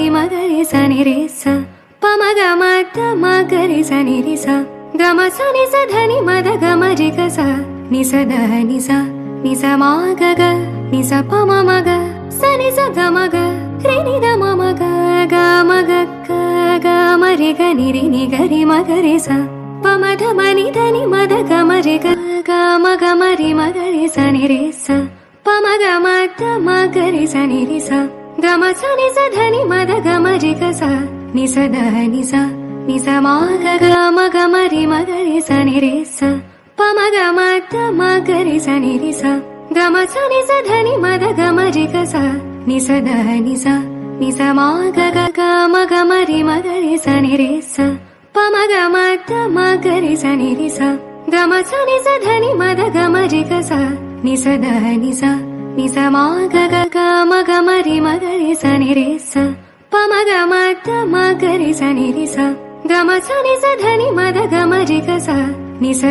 మరి మగరి సని రే స పమ గమ మ గరి సని రి స గమ సని స ధని మద గమ రి గ స ని స ద ని స మా గ గ ని స ప మ మ గ స ని స గ మ గ రి ని ద మ మ గ గ మ గ క గ మ రి గ ని రి ని గ రి మ గ రి స ప మ ధ మ ని ధ ని మ ద గ మ రి గ గ మ గ మ రి మ గ రి స ని రే స ప మ గ మ ద మ గ రి స ని రి స గ మ స ని స ధ ని మ ద గ మ రి గ స ని స ద ని స మా గ గ మ గ మ రి మ గ రి స ని రే స ప మ గ మ ద మ గ రి స ని రి స గ మ స ని స ధ ని మ ద గ మ రి గ స ని స ద ని స మా గ గ గ మ గ మ రి మ గ రి స ని రే స ప మ గ మ ద మ గ రి స ని రి స గ మ స ని స ధ ని మ ద గ మ రి గ స ని స ద ని స మా గ గ గ మ గ మ రి మ గ రి స ని రే స ప మ గ మ ద మ గ రి స ని రి స గ మ స ని స ధ ని మ ద గ మ రి గ స ని స